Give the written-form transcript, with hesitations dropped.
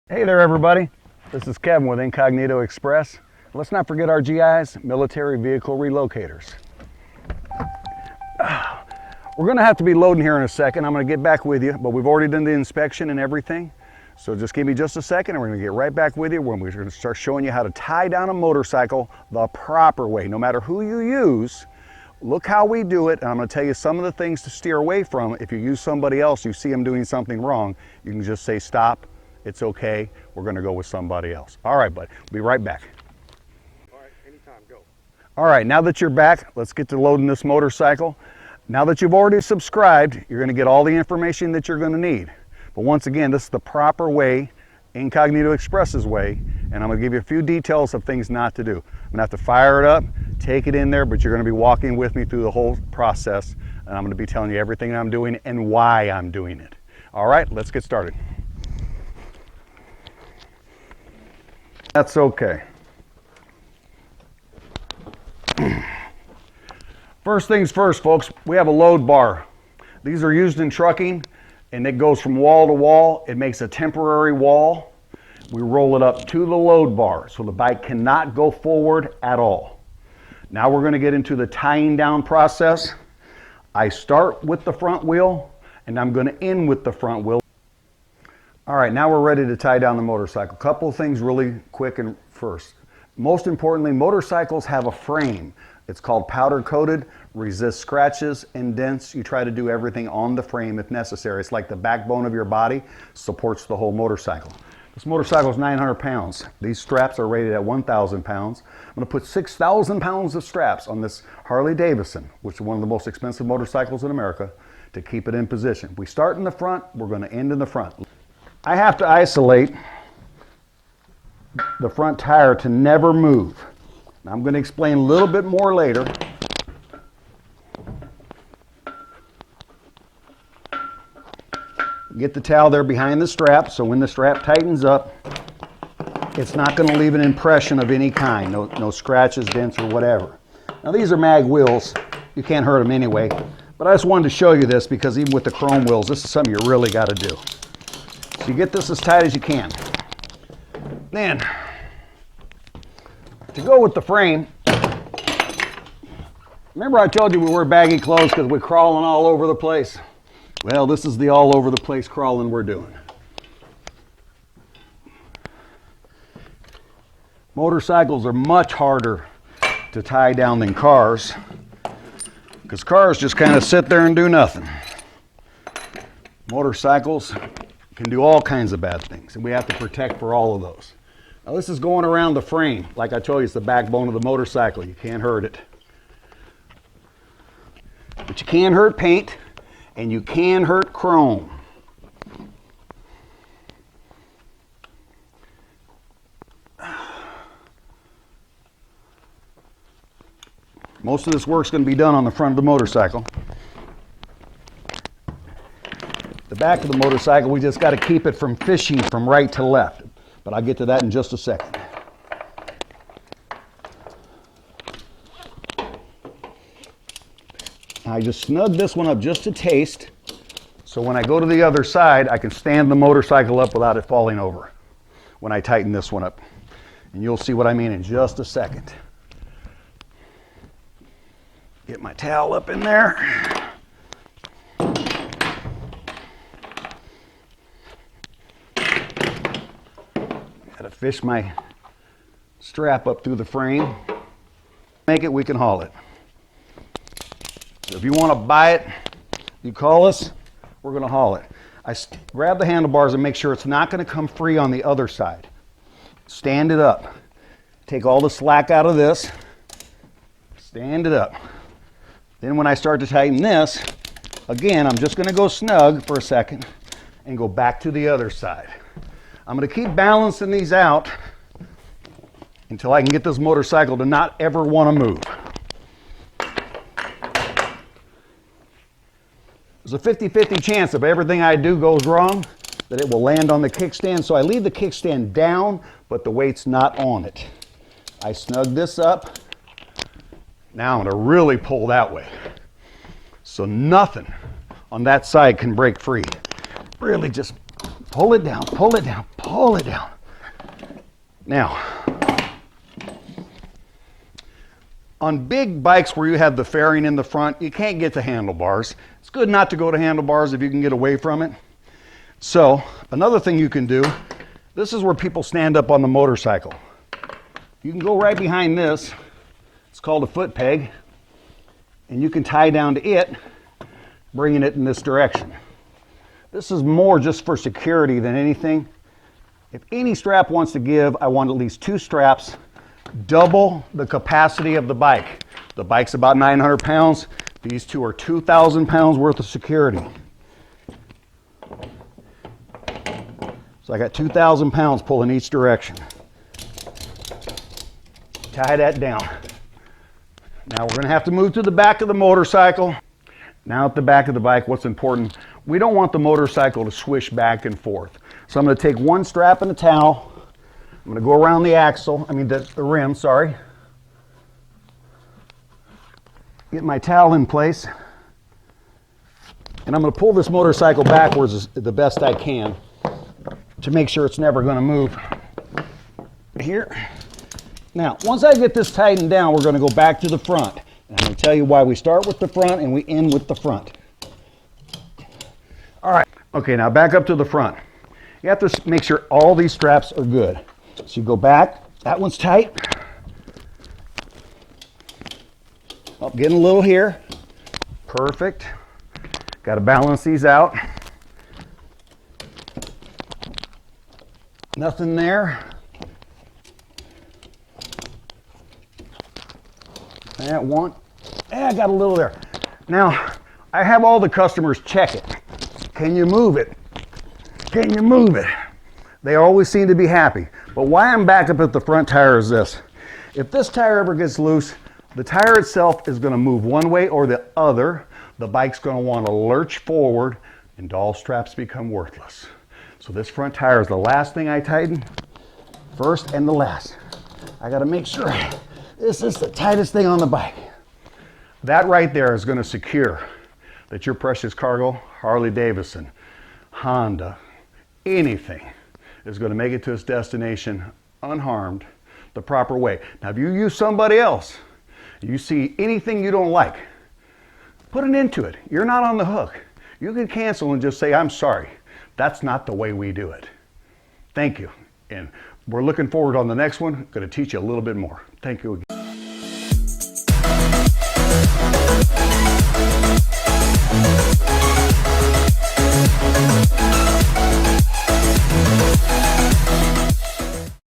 Hey there everybody, this is Kevin with Incognito Express. Let's not forget our GIs, military vehicle relocators. We're going to have to be loading here in a second. I'm going to get back with you, but we've already done the inspection and everything. So just give me just a second and we're going to get right back with you when we're going to start showing you how to tie down a motorcycle the proper way. No matter who you use, look how we do it, and I'm going to tell you some of the things to steer away from. If you use somebody else, you see them doing something wrong, you can just say stop. It's okay, we're gonna go with somebody else. All right, bud, we'll be right back. All right, anytime, go. All right, now that you're back, let's get to loading this motorcycle. Now that you've already subscribed, you're gonna get all the information that you're gonna need. But once again, this is the proper way, Incognito Express's way, and I'm gonna give you a few details of things not to do. I'm gonna have to fire it up, take it in there, but you're gonna be walking with me through the whole process, and I'm gonna be telling you everything I'm doing and why I'm doing it. All right, let's get started. That's okay. First things first, folks, we have a load bar. These are used in trucking, and it goes from wall to wall. It makes a temporary wall. We roll it up to the load bar, so the bike cannot go forward at all. Now we're going to get into the tying down process. I start with the front wheel, and I'm going to end with the front wheel. All right, now we're ready to tie down the motorcycle. Couple of things really quick and first. Most importantly, motorcycles have a frame. It's called powder coated, resists scratches and dents. You try to do everything on the frame if necessary. It's like the backbone of your body, supports the whole motorcycle. This motorcycle is 900 pounds. These straps are rated at 1,000 pounds. I'm gonna put 6,000 pounds of straps on this Harley Davidson, which is one of the most expensive motorcycles in America, to keep it in position. We start in the front, we're gonna end in the front. I have to isolate the front tire to never move. Now, I'm going to explain a little bit more later. Get the towel there behind the strap, so when the strap tightens up, it's not going to leave an impression of any kind, no scratches, dents, or whatever. Now these are mag wheels. You can't hurt them anyway, but I just wanted to show you this because even with the chrome wheels, this is something you really got to do. So you get this as tight as you can. Then, to go with the frame, remember I told you we wear baggy clothes because we're crawling all over the place? Well, this is the all over the place crawling we're doing. Motorcycles are much harder to tie down than cars, because cars just kind of sit there and do nothing. Motorcycles can do all kinds of bad things, and we have to protect for all of those. Now this is going around the frame. Like I told you, it's the backbone of the motorcycle. You can't hurt it. But you can hurt paint, and you can hurt chrome. Most of this work's going to be done on the front of the motorcycle. The back of the motorcycle, we just got to keep it from fishing from right to left. But I'll get to that in just a second. I just snug this one up just a taste, so when I go to the other side, I can stand the motorcycle up without it falling over when I tighten this one up. And you'll see what I mean in just a second. Get my towel up in there. Gotta fish my strap up through the frame. Make it, we can haul it. So if you want to buy it, you call us, we're going to haul it. I grab the handlebars and make sure it's not going to come free on the other side. Stand it up. Take all the slack out of this. Stand it up. Then when I start to tighten this, again, I'm just going to go snug for a second and go back to the other side. I'm going to keep balancing these out until I can get this motorcycle to not ever want to move. There's a 50-50 chance if everything I do goes wrong that it will land on the kickstand. So I leave the kickstand down, but the weight's not on it. I snug this up. Now I'm going to really pull that way. So nothing on that side can break free. Really just Pull it down, pull it down, pull it down. Now, on big bikes where you have the fairing in the front, you can't get to handlebars. It's good not to go to handlebars if you can get away from it. So, another thing you can do, this is where people stand up on the motorcycle. You can go right behind this. It's called a foot peg. And you can tie down to it, bringing it in this direction. This is more just for security than anything. If any strap wants to give, I want at least 2 straps, double the capacity of the bike. The bike's about 900 pounds. These 2 are 2,000 pounds worth of security. So I got 2,000 pounds pulling each direction. Tie that down. Now we're going to have to move to the back of the motorcycle. Now at the back of the bike, what's important, we don't want the motorcycle to swish back and forth. So I'm going to take one strap and a towel. I'm going to go around the axle, the rim, sorry. Get my towel in place. And I'm going to pull this motorcycle backwards the best I can to make sure it's never going to move. Here. Now, once I get this tightened down, we're going to go back to the front. And I'm going to tell you why we start with the front and we end with the front. All right. Okay, now back up to the front. You have to make sure all these straps are good. So you go back. That one's tight. Oh, getting a little here. Perfect. Got to balance these out. Nothing there. That one. I got a little there. Now, I have all the customers check it. Can you move it? Can you move it? They always seem to be happy. But why I'm back up at the front tire is this. If this tire ever gets loose, the tire itself is going to move one way or the other. The bike's going to want to lurch forward and all straps become worthless. So this front tire is the last thing I tighten. First and the last. I got to make sure this is the tightest thing on the bike. That right there is going to secure that your precious cargo, Harley Davidson, Honda, anything is going to make it to its destination unharmed the proper way. Now, if you use somebody else, you see anything you don't like, put an end to it. You're not on the hook. You can cancel and just say, I'm sorry. That's not the way we do it. Thank you. And we're looking forward on the next one. Going to teach you a little bit more. Thank you again.